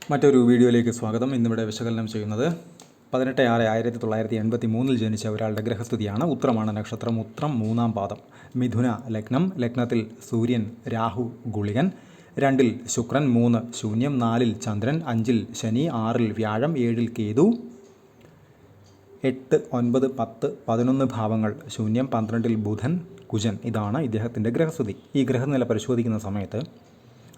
മറ്റൊരു വീഡിയോയിലേക്ക് സ്വാഗതം. ഇന്നിവിടെ വിശകലനം ചെയ്യുന്നത് 18/6/1983 ജനിച്ച ഒരാളുടെ ഗ്രഹസ്ഥിതിയാണ്. ഉത്രമാണ് നക്ഷത്രം. ഉത്രം 3-ാം പാദം. മിഥുന ലഗ്നം. ലഗ്നത്തിൽ സൂര്യൻ, രാഹു, ഗുളികൻ. 2-ൽ ശുക്രൻ, 3 ശൂന്യം, 4-ൽ ചന്ദ്രൻ, 5-ൽ ശനി, 6-ൽ വ്യാഴം, 7-ൽ കേതു, 8, 9, 10, 11 ഭാവങ്ങൾ ശൂന്യം, 12-ൽ ബുധൻ, കുജൻ. ഇതാണ് ഇദ്ദേഹത്തിൻ്റെ ഗ്രഹസ്ഥിതി. ഈ ഗ്രഹനില പരിശോധിക്കുന്ന സമയത്ത്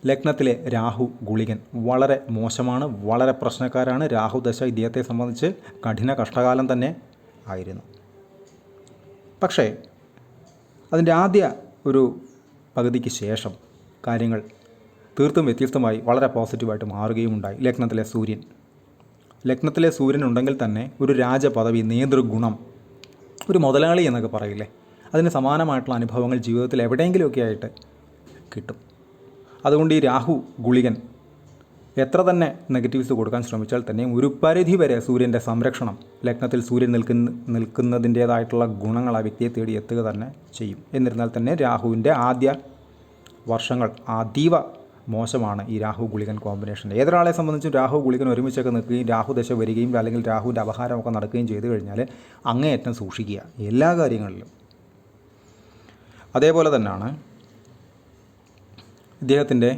ലഗ്നത്തിലെ രാഹു, ഗുളികൻ വളരെ മോശമാണ്, വളരെ പ്രശ്നക്കാരാണ്. രാഹുദശ ഇദ്ദേഹത്തെ സംബന്ധിച്ച് കഠിന കഷ്ടകാലം തന്നെ ആയിരുന്നു. പക്ഷേ അതിൻ്റെ ആദ്യ ഒരു പകുതിക്ക് ശേഷം കാര്യങ്ങൾ തീർത്തും വ്യത്യസ്തമായി വളരെ പോസിറ്റീവായിട്ട് മാറുകയും ഉണ്ടായി. ലഗ്നത്തിലെ സൂര്യൻ ഉണ്ടെങ്കിൽ തന്നെ ഒരു രാജപദവി, നേതൃഗുണം, ഒരു മുതലാളി എന്നൊക്കെ പറയില്ലേ, അതിന് സമാനമായിട്ടുള്ള അനുഭവങ്ങൾ ജീവിതത്തിൽ എവിടെയെങ്കിലുമൊക്കെ ആയിട്ട് കിട്ടും. അതുകൊണ്ട് ഈ രാഹു, ഗുളികൻ എത്ര തന്നെ നെഗറ്റീവ്സ് കൊടുക്കാൻ ശ്രമിച്ചാൽ തന്നെയും ഒരു പരിധി വരെ സൂര്യൻ്റെ സംരക്ഷണം, ലഗ്നത്തിൽ സൂര്യൻ നിൽക്കുന്നതിൻ്റേതായിട്ടുള്ള ഗുണങ്ങൾ ആ വ്യക്തിയെ തേടി എത്തുക തന്നെ ചെയ്യും. എന്നിരുന്നാൽ തന്നെ രാഹുവിൻ്റെ ആദ്യ വർഷങ്ങൾ അതീവ മോശമാണ് ഈ രാഹു ഗുളികൻ കോമ്പിനേഷൻ. ഏതൊരാളെ സംബന്ധിച്ചും രാഹു ഗുളികൻ ഒരുമിച്ചൊക്കെ നിൽക്കുകയും രാഹുദശ വരികയും അല്ലെങ്കിൽ രാഹുവിൻ്റെ അപഹാരമൊക്കെ നടക്കുകയും ചെയ്തു കഴിഞ്ഞാൽ അങ്ങേയറ്റം സൂക്ഷിക്കുക എല്ലാ കാര്യങ്ങളിലും. അതേപോലെ തന്നെയാണ് ഇദ്ദേഹത്തിൻ്റെ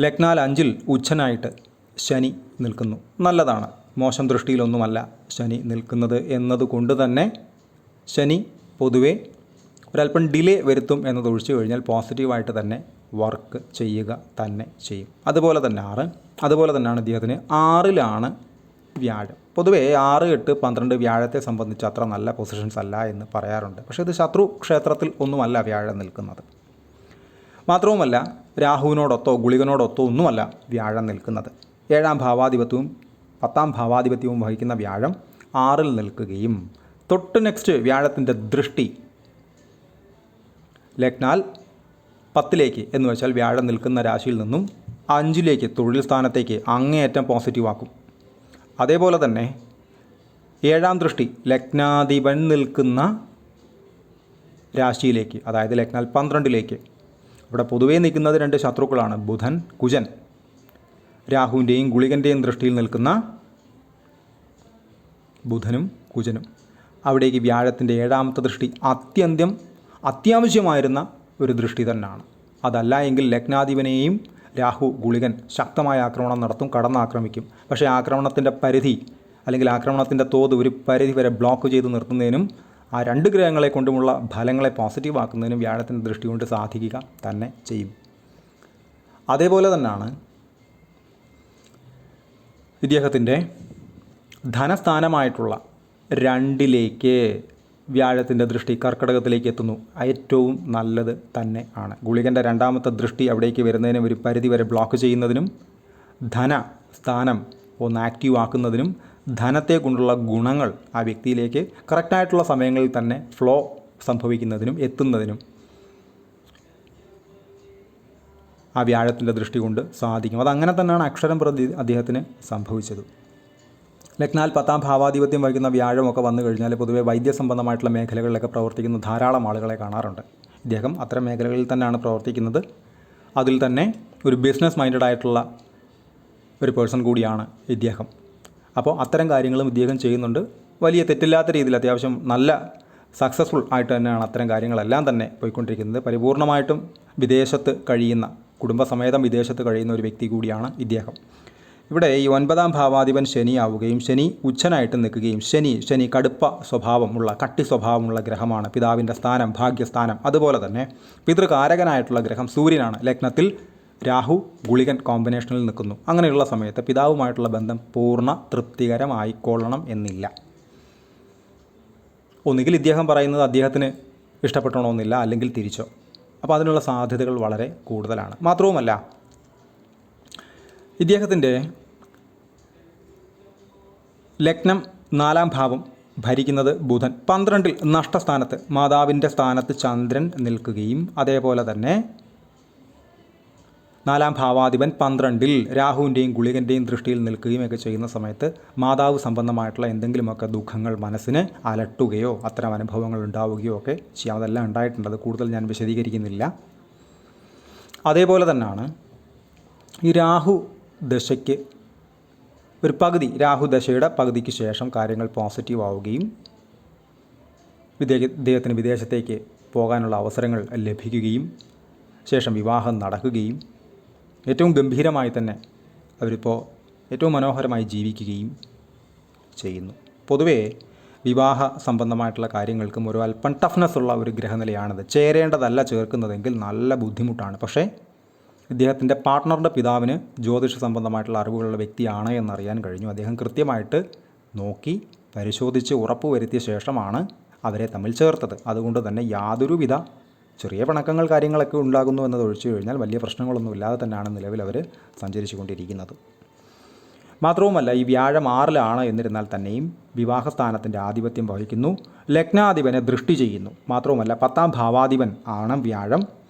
ലഗ്നാൽ 5-ൽ ഉച്ചനായിട്ട് ശനി നിൽക്കുന്നു. നല്ലതാണ്, മോശം ദൃഷ്ടിയിലൊന്നുമല്ല ശനി നിൽക്കുന്നത് എന്നതുകൊണ്ട് തന്നെ ശനി പൊതുവെ ഒരല്പം ഡിലേ വരുത്തും എന്നതൊഴിച്ചു കഴിഞ്ഞാൽ പോസിറ്റീവായിട്ട് തന്നെ വർക്ക് ചെയ്യുക തന്നെ ചെയ്യും. അതുപോലെ തന്നെയാണ് ഇദ്ദേഹത്തിന് 6-ലാണ് വ്യാഴം. പൊതുവേ 6, 8, 12 വ്യാഴത്തെ സംബന്ധിച്ച് അത്ര നല്ല പൊസിഷൻസ് അല്ല എന്ന് പറയാറുണ്ട്. പക്ഷേ ഇത് ശത്രു ക്ഷേത്രത്തിൽ ഒന്നുമല്ല വ്യാഴം നിൽക്കുന്നത്. മാത്രവുമല്ല രാഹുവിനോടൊത്തോ ഗുളികനോടൊത്തോ ഒന്നുമല്ല വ്യാഴം നിൽക്കുന്നത്. 7-ാം ഭാവാധിപത്യവും 10-ാം ഭാവാധിപത്യവും വഹിക്കുന്ന വ്യാഴം 6-ൽ നിൽക്കുകയും തൊട്ട് നെക്സ്റ്റ് വ്യാഴത്തിൻ്റെ ദൃഷ്ടി ലഗ്നാൽ 10-ലേക്ക് എന്ന് വെച്ചാൽ വ്യാഴം നിൽക്കുന്ന രാശിയിൽ നിന്നും 5-ലേക്ക് തൊഴിൽ സ്ഥാനത്തേക്ക് അങ്ങേയറ്റം പോസിറ്റീവാക്കും. അതേപോലെ തന്നെ 7-ാം ദൃഷ്ടി ലഗ്നാധിപൻ നിൽക്കുന്ന രാശിയിലേക്ക്, അതായത് ലഗ്നാൽ 12-ലേക്ക്. ഇവിടെ പൊതുവേ നിൽക്കുന്നത് 2 ശത്രുക്കളാണ്, ബുധൻ, കുജൻ. രാഹുവിൻ്റെയും ഗുളികൻ്റെയും ദൃഷ്ടിയിൽ നിൽക്കുന്ന ബുധനും കുജനും. അവിടേക്ക് വ്യാഴത്തിൻ്റെ 7-ാമത്തെ ദൃഷ്ടി അത്യാവശ്യമായിരുന്ന ഒരു ദൃഷ്ടി തന്നെയാണ്. അതല്ല എങ്കിൽ ലഗ്നാധിപനെയും രാഹു ഗുളികൻ ശക്തമായ ആക്രമണം നടത്തും, കടന്നാക്രമിക്കും. പക്ഷേ ആക്രമണത്തിൻ്റെ പരിധി അല്ലെങ്കിൽ ആക്രമണത്തിൻ്റെ തോത് ഒരു പരിധി വരെ ബ്ലോക്ക് ചെയ്ത് നിർത്തുന്നതിനും ആ 2 ഗ്രഹങ്ങളെ കൊണ്ടുമുള്ള ഫലങ്ങളെ പോസിറ്റീവ് ആക്കുന്നതിനും വ്യാഴത്തിൻ്റെ ദൃഷ്ടി കൊണ്ട് സാധിക്കുക തന്നെ ചെയ്യും. അതേപോലെ തന്നെയാണ് ഇദ്ദേഹത്തിൻ്റെ ധനസ്ഥാനമായിട്ടുള്ള 2-ലേക്ക് വ്യാഴത്തിൻ്റെ ദൃഷ്ടി കർക്കിടകത്തിലേക്ക് എത്തുന്നു. ഏറ്റവും നല്ലത് തന്നെ ആണ്. ഗുളികൻ്റെ 2-ാമത്തെ ദൃഷ്ടി അവിടേക്ക് വരുന്നതിനും ഒരു പരിധി വരെ ബ്ലോക്ക് ചെയ്യുന്നതിനും ധനസ്ഥാനം ഒന്ന് ആക്റ്റീവ് ആക്കുന്നതിനും ധനത്തെ കൊണ്ടുള്ള ഗുണങ്ങൾ ആ വ്യക്തിയിലേക്ക് കറക്റ്റായിട്ടുള്ള സമയങ്ങളിൽ തന്നെ ഫ്ലോ സംഭവിക്കുന്നതിനും എത്തുന്നതിനും ആ വ്യാഴത്തിൻ്റെ ദൃഷ്ടി കൊണ്ട് സാധിക്കും. അതങ്ങനെ തന്നെയാണ് അക്ഷരം പ്രതി അദ്ദേഹത്തിന് സംഭവിച്ചത്. ലഗ്നാൽ 10-ാം ഭാവാധിപത്യം വഹിക്കുന്ന വ്യാഴമൊക്കെ വന്നു കഴിഞ്ഞാൽ പൊതുവെ വൈദ്യസംബന്ധമായിട്ടുള്ള മേഖലകളിലൊക്കെ പ്രവർത്തിക്കുന്ന ധാരാളം ആളുകളെ കാണാറുണ്ട്. ഇദ്ദേഹം അത്തരം മേഖലകളിൽ തന്നെയാണ് പ്രവർത്തിക്കുന്നത്. അതിൽ തന്നെ ഒരു ബിസിനസ് മൈൻഡഡ് ആയിട്ടുള്ള ഒരു പേഴ്സൺ കൂടിയാണ് ഇദ്ദേഹം. അപ്പോൾ അത്തരം കാര്യങ്ങളും ഇദ്ദേഹം ചെയ്യുന്നുണ്ട്. വലിയ തെറ്റില്ലാത്ത രീതിയിൽ അത്യാവശ്യം നല്ല സക്സസ്ഫുൾ ആയിട്ട് തന്നെയാണ് അത്തരം കാര്യങ്ങളെല്ലാം തന്നെ പോയിക്കൊണ്ടിരിക്കുന്നത്. പരിപൂർണമായിട്ടും കുടുംബസമേതം വിദേശത്ത് കഴിയുന്ന ഒരു വ്യക്തി കൂടിയാണ് ഇദ്ദേഹം. ഇവിടെ ഈ 9-ാം ഭാവാധിപൻ ശനിയാവുകയും ശനി ഉച്ചനായിട്ട് നിൽക്കുകയും ശനി കടുപ്പ സ്വഭാവമുള്ള, കട്ടി സ്വഭാവമുള്ള ഗ്രഹമാണ്. പിതാവിൻ്റെ സ്ഥാനം, ഭാഗ്യസ്ഥാനം. അതുപോലെ തന്നെ പിതൃകാരകനായിട്ടുള്ള ഗ്രഹം സൂര്യനാണ്. ലഗ്നത്തിൽ രാഹു ഗുളികൻ കോമ്പിനേഷനിൽ നിൽക്കുന്നു. അങ്ങനെയുള്ള സമയത്ത് പിതാവുമായിട്ടുള്ള ബന്ധം പൂർണ്ണ തൃപ്തികരമായിക്കൊള്ളണം എന്നില്ല. ഒന്നുകിൽ ഇദ്ദേഹം പറയുന്നത് അദ്ദേഹത്തിന് ഇഷ്ടപ്പെടണമെന്നില്ല, അല്ലെങ്കിൽ തിരിച്ചോ. അപ്പോൾ അതിനുള്ള സാധ്യതകൾ വളരെ കൂടുതലാണ്. മാത്രവുമല്ല ഇദ്ദേഹത്തിൻ്റെ ലഗ്നം 4-ാം ഭാവം ഭരിക്കുന്നത് ബുധൻ. 12-ൽ നഷ്ടസ്ഥാനത്ത് മാതാവിൻ്റെ സ്ഥാനത്ത് ചന്ദ്രൻ നിൽക്കുകയും അതേപോലെ തന്നെ 4-ാം ഭാവാധിപൻ 12-ൽ രാഹുവിൻ്റെയും ഗുളികൻ്റെയും ദൃഷ്ടിയിൽ നിൽക്കുകയും ഒക്കെ ചെയ്യുന്ന സമയത്ത് മാതാവ് സംബന്ധമായിട്ടുള്ള എന്തെങ്കിലുമൊക്കെ ദുഃഖങ്ങൾ മനസ്സിന് അലട്ടുകയോ അത്തരം അനുഭവങ്ങൾ ഉണ്ടാവുകയോ ഒക്കെ ചെയ്യാം. അതെല്ലാം ഉണ്ടായിട്ടുണ്ട്. അത് കൂടുതൽ ഞാൻ വിശദീകരിക്കുന്നില്ല. അതേപോലെ തന്നെയാണ് ഈ രാഹു ദശയ്ക്ക് ഒരു പകുതി, രാഹു ദശയുടെ പകുതിക്ക് ശേഷം കാര്യങ്ങൾ പോസിറ്റീവ് ആവുകയും ഇദ്ദേഹത്തിന് വിദേശത്തേക്ക് പോകാനുള്ള അവസരങ്ങൾ ലഭിക്കുകയും ശേഷം വിവാഹം നടക്കുകയും ഏറ്റവും ഗംഭീരമായി തന്നെ അവരിപ്പോൾ ഏറ്റവും മനോഹരമായി ജീവിക്കുകയും ചെയ്യുന്നു. പൊതുവേ വിവാഹ സംബന്ധമായിട്ടുള്ള കാര്യങ്ങൾക്കും ഒരു അല്പം ടഫ്നെസ് ഉള്ള ഒരു ഗ്രഹനിലയാണിത്. ചേരേണ്ടതല്ല ചേർക്കുന്നതെങ്കിൽ നല്ല ബുദ്ധിമുട്ടാണ്. പക്ഷേ ഇദ്ദേഹത്തിൻ്റെ പാർട്ട്ണറുടെ പിതാവിന് ജ്യോതിഷ സംബന്ധമായിട്ടുള്ള അറിവുകളുള്ള വ്യക്തിയാണ് എന്നറിയാൻ കഴിഞ്ഞു. അദ്ദേഹം കൃത്യമായിട്ട് നോക്കി പരിശോധിച്ച് ഉറപ്പ് വരുത്തിയ ശേഷമാണ് അവരെ തമ്മിൽ ചേർത്തത്. അതുകൊണ്ട് തന്നെ യാതൊരുവിധ ചെറിയ പിണക്കങ്ങൾ കാര്യങ്ങളൊക്കെ ഉണ്ടാകുന്നു എന്നത് ഒഴിച്ചു കഴിഞ്ഞാൽ വലിയ പ്രശ്നങ്ങളൊന്നും ഇല്ലാതെ തന്നെയാണ് നിലവിൽ അവർ സഞ്ചരിച്ചു കൊണ്ടിരിക്കുന്നത്. മാത്രവുമല്ല, ഈ വ്യാഴം 6-ലാണ് എന്നിരുന്നാൽ തന്നെയും വിവാഹസ്ഥാനത്തിൻ്റെ ആധിപത്യം വഹിക്കുന്നു. ലഗ്നാധിപനെ ദൃഷ്ടി ചെയ്യുന്നു. മാത്രവുമല്ല 10ാം ഭാവാധിപൻ ആണ് വ്യാഴം.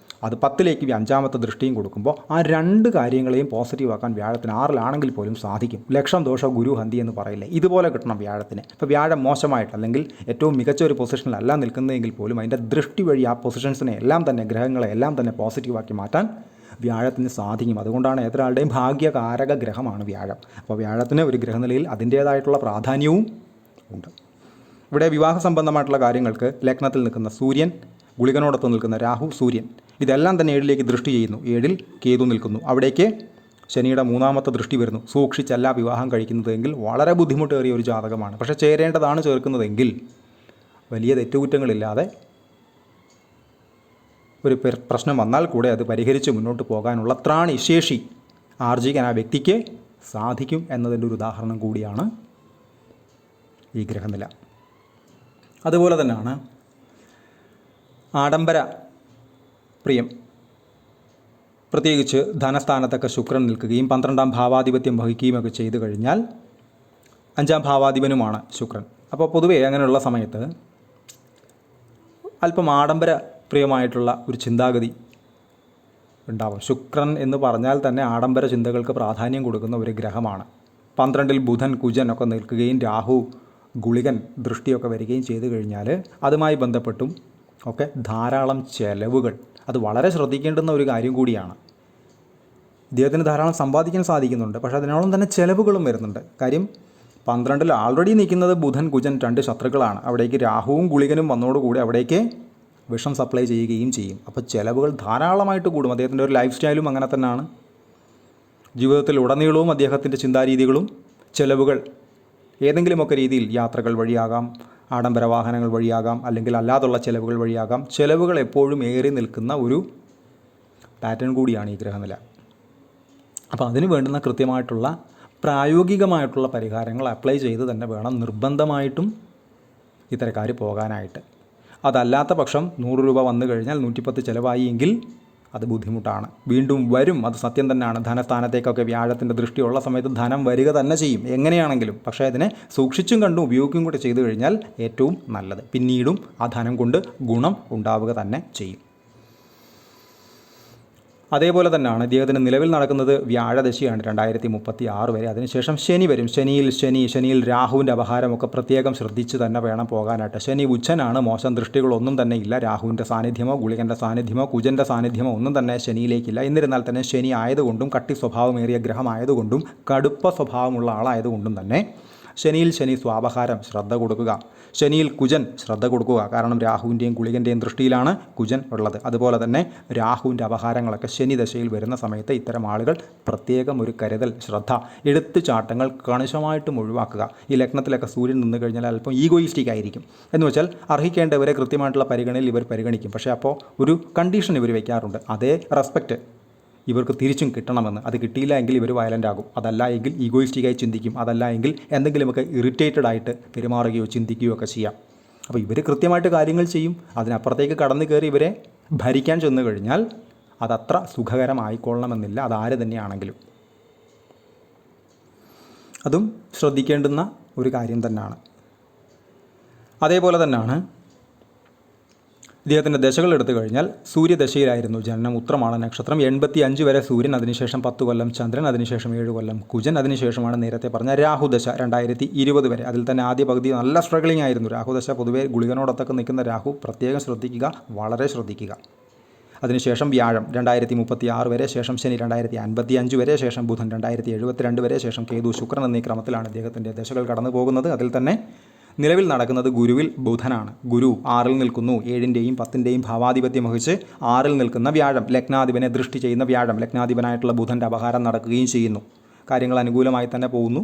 അത് 10ലേക്ക് 5ാമത്തെ ദൃഷ്ടിയും കൊടുക്കുമ്പോൾ ആ രണ്ട് കാര്യങ്ങളെയും പോസിറ്റീവാക്കാൻ വ്യാഴത്തിന് 6-ലാണെങ്കിൽ പോലും സാധിക്കും. ലക്ഷം ദോഷ ഗുരു ഹന്തി എന്ന് പറയില്ലേ, ഇതുപോലെ കിട്ടണം വ്യാഴത്തിന്. ഇപ്പോൾ വ്യാഴം മോശമായിട്ട് അല്ലെങ്കിൽ ഏറ്റവും മികച്ച ഒരു പൊസിഷനിലല്ല നിൽക്കുന്നതെങ്കിൽ പോലും അതിൻ്റെ ദൃഷ്ടി വഴി ആ പൊസിഷൻസിനെ എല്ലാം തന്നെ, ഗ്രഹങ്ങളെ എല്ലാം തന്നെ പോസിറ്റീവാക്കി മാറ്റാൻ വ്യാഴത്തിന് സാധിക്കും. അതുകൊണ്ടാണ് ഏതൊരാളുടെയും ഭാഗ്യകാരക ഗ്രഹമാണ് വ്യാഴം. അപ്പോൾ വ്യാഴത്തിന് ഒരു ഗ്രഹനിലയിൽ അതിൻ്റേതായിട്ടുള്ള പ്രാധാന്യവും ഉണ്ട്. ഇവിടെ വിവാഹ സംബന്ധമായിട്ടുള്ള കാര്യങ്ങൾക്ക് ലഗ്നത്തിൽ നിൽക്കുന്ന സൂര്യൻ, ഗുളികനോടൊപ്പം നിൽക്കുന്ന രാഹു, സൂര്യൻ ഇതെല്ലാം തന്നെ 7ലേക്ക് ദൃഷ്ടി ചെയ്യുന്നു. 7-ൽ കേതു നിൽക്കുന്നു. അവിടേക്ക് ശനിയുടെ 3ാമത്തെ ദൃഷ്ടി വരുന്നു. സൂക്ഷിച്ചല്ല വിവാഹം കഴിക്കുന്നതെങ്കിൽ വളരെ ബുദ്ധിമുട്ടേറിയ ഒരു ജാതകമാണ്. പക്ഷേ ചേരേണ്ടതാണ് ചേർക്കുന്നതെങ്കിൽ വലിയ തെറ്റുകുറ്റങ്ങളില്ലാതെ ഒരു പ്രശ്നം വന്നാൽ കൂടെ അത് പരിഹരിച്ച് മുന്നോട്ട് പോകാനുള്ള ത്രാണി, ശേഷി ആർജിക്കാൻ ആ വ്യക്തിക്ക് സാധിക്കും എന്നതിൻ്റെ ഒരു ഉദാഹരണം കൂടിയാണ് ഈ ഗ്രഹനില. അതുപോലെ തന്നെയാണ് ആഡംബര പ്രിയം, പ്രത്യേകിച്ച് ധനസ്ഥാനത്തൊക്കെ ശുക്രൻ നിൽക്കുകയും 12ാം ഭാവാധിപത്യം വഹിക്കുകയും ഒക്കെ ചെയ്തു കഴിഞ്ഞാൽ 5ാം ഭാവാധിപനുമാണ് ശുക്രൻ. അപ്പോൾ പൊതുവേ അങ്ങനെയുള്ള സമയത്ത് അല്പം ആഡംബര പ്രിയമായിട്ടുള്ള ഒരു ചിന്താഗതി ഉണ്ടാവും. ശുക്രൻ എന്ന് പറഞ്ഞാൽ തന്നെ ആഡംബര ചിന്തകൾക്ക് പ്രാധാന്യം കൊടുക്കുന്ന ഒരു ഗ്രഹമാണ്. 12ൽ ബുധൻ, കുജൻ ഒക്കെ നിൽക്കുകയും രാഹു, ഗുളികൻ ദൃഷ്ടിയൊക്കെ വരികയും ചെയ്തു കഴിഞ്ഞാൽ അതുമായി ബന്ധപ്പെട്ടും ഒക്കെ ധാരാളം ചെലവുകൾ, അത് വളരെ ശ്രദ്ധിക്കേണ്ടുന്ന ഒരു കാര്യം കൂടിയാണ്. ഇദ്ദേഹത്തിന് ധാരാളം സമ്പാദിക്കാൻ സാധിക്കുന്നുണ്ട്, പക്ഷേ അതിനോളം തന്നെ ചെലവുകളും വരുന്നുണ്ട്. കാര്യം 12ൽ ആൾറെഡി നിൽക്കുന്നത് ബുധൻ, കുജൻ 2 ശത്രുക്കളാണ്. അവിടേക്ക് രാഹുവും ഗുളികനും വന്നതോടുകൂടി അവിടേക്ക് വിഷം സപ്ലൈ ചെയ്യുകയും ചെയ്യും. അപ്പോൾ ചിലവുകൾ ധാരാളമായിട്ട് കൂടും. അദ്ദേഹത്തിൻ്റെ ഒരു ലൈഫ് സ്റ്റൈലും അങ്ങനെ തന്നെയാണ്. ജീവിതത്തിൽ ഉടനീളവും അദ്ദേഹത്തിൻ്റെ ചിന്താരീതികളും ചിലവുകൾ ഏതെങ്കിലുമൊക്കെ രീതിയിൽ യാത്രകൾ വഴിയാകാം, ആഡംബര വാഹനങ്ങൾ വഴിയാകാം, അല്ലെങ്കിൽ അല്ലാതുള്ള ചിലവുകൾ വഴിയാകാം. ചിലവുകൾ എപ്പോഴും ഏറി നിൽക്കുന്ന ഒരു പാറ്റേൺ കൂടിയാണ് ഈ ഗ്രഹനില. അപ്പോൾ അതിന് വേണ്ടുന്ന കൃത്യമായിട്ടുള്ള പ്രായോഗികമായിട്ടുള്ള പരിഹാരങ്ങൾ അപ്ലൈ ചെയ്ത് തന്നെ വേണം നിർബന്ധമായിട്ടും ഇത്തരക്കാർ പോകാനായിട്ട്. അതല്ലാത്ത പക്ഷം 100 രൂപ വന്നു കഴിഞ്ഞാൽ 110 ചിലവായി എങ്കിൽ അത് ബുദ്ധിമുട്ടാണ്. വീണ്ടും വരും, അത് സത്യം തന്നെയാണ്. ധനസ്ഥാനത്തേക്കൊക്കെ വ്യാഴത്തിൻ്റെ ദൃഷ്ടിയുള്ള സമയത്ത് ധനം വരിക തന്നെ ചെയ്യും എങ്ങനെയാണെങ്കിലും. പക്ഷേ അതിനെ സൂക്ഷിച്ചും കണ്ടും ഉപയോഗിക്കുകയും കൂടെ ചെയ്തു കഴിഞ്ഞാൽ ഏറ്റവും നല്ലത്. പിന്നീടും ആ ധനം കൊണ്ട് ഗുണം ഉണ്ടാവുക തന്നെ ചെയ്യും. അതേപോലെ തന്നെയാണ് ഇദ്ദേഹത്തിന് നിലവിൽ നടക്കുന്നത് വ്യാഴദശയാണ് 2036 വരെ. അതിനുശേഷം ശനി വരും. ശനിയിൽ രാഹുവിൻ്റെ അപഹാരമൊക്കെ പ്രത്യേകം ശ്രദ്ധിച്ച് തന്നെ വേണം പോകാനായിട്ട്. ശനി ഉച്ചനാണ്, മോശം ദൃഷ്ടികളൊന്നും തന്നെ ഇല്ല. രാഹുവിൻ്റെ സാന്നിധ്യമോ ഗുളികൻ്റെ സാന്നിധ്യമോ കുജൻ്റെ സാന്നിധ്യമോ ഒന്നും തന്നെ ശനിയിലേക്കില്ല. എന്നിരുന്നാൽ തന്നെ ശനി ആയതുകൊണ്ടും കട്ടി സ്വഭാവമേറിയ ഗ്രഹമായതുകൊണ്ടും കടുപ്പ സ്വഭാവമുള്ള ആളായതുകൊണ്ടും തന്നെ ശനി സ്വാപഹാരം ശ്രദ്ധ കൊടുക്കുക. ശനിയിൽ കുജൻ ശ്രദ്ധ കൊടുക്കുക. കാരണം രാഹുവിൻ്റെയും ഗുളികൻ്റെയും ദൃഷ്ടിയിലാണ് കുജൻ ഉള്ളത്. അതുപോലെ തന്നെ രാഹുവിൻ്റെ അപഹാരങ്ങളൊക്കെ ശനി ദശയിൽ വരുന്ന സമയത്ത് ഇത്തരം ആളുകൾ പ്രത്യേകം ഒരു കരുതൽ, ശ്രദ്ധ, എടുത്തുചാട്ടങ്ങൾ കണിശമായിട്ടും ഒഴിവാക്കുക. ഈ ലഗ്നത്തിലൊക്കെ സൂര്യൻ നിന്ന് കഴിഞ്ഞാൽ അല്പം ഈഗോയിസ്റ്റിക് ആയിരിക്കും. എന്ന് വെച്ചാൽ അർഹിക്കേണ്ടവരെ കൃത്യമായിട്ടുള്ള പരിഗണനയിൽ ഇവർ പരിഗണിക്കും. പക്ഷേ അപ്പോൾ ഒരു കണ്ടീഷൻ ഇവർ വയ്ക്കാറുണ്ട്. അതേ റെസ്പെക്റ്റ് ഇവർക്ക് തിരിച്ചും കിട്ടണമെന്ന്. അത് കിട്ടിയില്ല എങ്കിൽ ഇവർ വയലൻ്റ് ആകും. അതല്ല എങ്കിൽ ഈഗോയിസ്റ്റിക്കായി ചിന്തിക്കും. അതല്ല എങ്കിൽ എന്തെങ്കിലുമൊക്കെ ഇറിറ്റേറ്റഡ് ആയിട്ട് പെരുമാറുകയോ ചിന്തിക്കുകയോ ഒക്കെ ചെയ്യാം. അപ്പോൾ ഇവർ കൃത്യമായിട്ട് കാര്യങ്ങൾ ചെയ്യും. അതിനപ്പുറത്തേക്ക് കടന്നു കയറി ഇവരെ ഭരിക്കാൻ ചെന്നു കഴിഞ്ഞാൽ അതത്ര സുഖകരമായിക്കൊള്ളണമെന്നില്ല, അതാര് തന്നെയാണെങ്കിലും. അതും ശ്രദ്ധിക്കേണ്ടുന്ന ഒരു കാര്യം തന്നെയാണ്. അതേപോലെ തന്നെയാണ് ഇദ്ദേഹത്തിൻ്റെ ദശകൾ എടുത്തു കഴിഞ്ഞാൽ സൂര്യദശയിലായിരുന്നു ജനനം. ഉത്രമാണ് നക്ഷത്രം. 85 വരെ സൂര്യൻ, അതിനുശേഷം 10 കൊല്ലം ചന്ദ്രൻ, അതിനുശേഷം 7 കൊല്ലം കുജൻ, അതിനുശേഷമാണ് നേരത്തെ പറഞ്ഞ രാഹുദശ 2020 വരെ. അതിൽ തന്നെ ആദ്യ പകുതി നല്ല സ്ട്രഗ്ലിംഗ് ആയിരുന്നു. രാഹുദശ പൊതുവേ ഗുളികനോടൊത്തൊക്കെ നിൽക്കുന്ന രാഹു പ്രത്യേകം ശ്രദ്ധിക്കുക, വളരെ ശ്രദ്ധിക്കുക. അതിനുശേഷം വ്യാഴം 2036 വരെ, ശേഷം ശനി 2055 വരെ, ശേഷം ബുധൻ 2072 വരെ, ശേഷം കേതു, ശുക്രൻ എന്നീ ക്രമത്തിലാണ് ഇദ്ദേഹത്തിൻ്റെ ദശകൾ കടന്നു പോകുന്നത്. അതിൽ തന്നെ നിലവിൽ നടക്കുന്നത് ഗുരുവിൽ ബുധനാണ്. ഗുരു 6-ൽ നിൽക്കുന്നു. 7-ൻ്റെയും 10-ൻ്റെയും ഭാവാധിപത്യം വഹിച്ച് 6-ൽ നിൽക്കുന്ന വ്യാഴം, ലഗ്നാധിപനെ ദൃഷ്ടി ചെയ്യുന്ന വ്യാഴം, ലഗ്നാധിപനായിട്ടുള്ള ബുധൻ്റെ അപഹാരം നടക്കുകയും ചെയ്യുന്നു. കാര്യങ്ങൾ അനുകൂലമായി തന്നെ പോകുന്നു.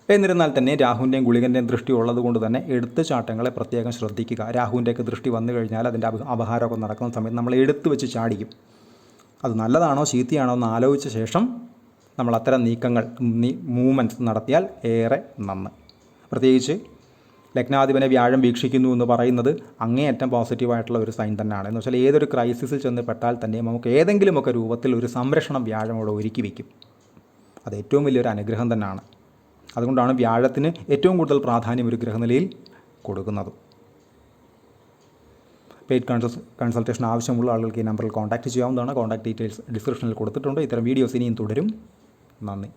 എന്നിരുന്നാൽ തന്നെ രാഹുവിൻ്റെയും ഗുളികൻ്റെയും ദൃഷ്ടി ഉള്ളതുകൊണ്ട് തന്നെ എടുത്തുചാട്ടങ്ങളെ പ്രത്യേകം ശ്രദ്ധിക്കുക. രാഹുവിൻ്റെയൊക്കെ ദൃഷ്ടി വന്നു കഴിഞ്ഞാൽ അതിൻ്റെ അപഹാരമൊക്കെ നടക്കുന്ന സമയത്ത് നമ്മൾ എടുത്തു വെച്ച് ചാടിക്കും. അത് നല്ലതാണോ ചീത്തയാണോ എന്ന് ആലോചിച്ച ശേഷം നമ്മൾ അത്തരം നീക്കങ്ങൾ മൂവ്മെൻറ്റ്സ് നടത്തിയാൽ ഏറെ നന്ന്. പ്രത്യേകിച്ച് ലഗ്നാധിപനെ വ്യാഴം വീക്ഷിക്കുന്നു എന്ന് പറയുന്നത് അങ്ങേയറ്റം പോസിറ്റീവായിട്ടുള്ള ഒരു സൈൻ തന്നെയാണ്. എന്ന് വെച്ചാൽ ഏതൊരു ക്രൈസിസിൽ ചെന്ന് പെട്ടാൽ തന്നെ നമുക്ക് ഏതെങ്കിലുമൊക്കെ രൂപത്തിൽ ഒരു സംരക്ഷണം വ്യാഴം അവിടെ ഒരുക്കി വയ്ക്കും. അത് ഏറ്റവും വലിയൊരു അനുഗ്രഹം തന്നെയാണ്. അതുകൊണ്ടാണ് വ്യാഴത്തിന് ഏറ്റവും കൂടുതൽ പ്രാധാന്യം ഒരു ഗ്രഹനിലയിൽ കൊടുക്കുന്നത്. പെയ്ഡ് കൺസൾട്ടേഷൻ ആവശ്യമുള്ള ആളുകൾക്ക് ഈ നമ്പറിൽ കോൺടാക്റ്റ് ചെയ്യാവുന്നതാണ്. കോൺടാക്ട് ഡീറ്റെയിൽസ് ഡിസ്ക്രിപ്ഷനിൽ കൊടുത്തിട്ടുണ്ട്. ഇത്തരം വീഡിയോസ് ഇനിയും തുടരും. നന്ദി.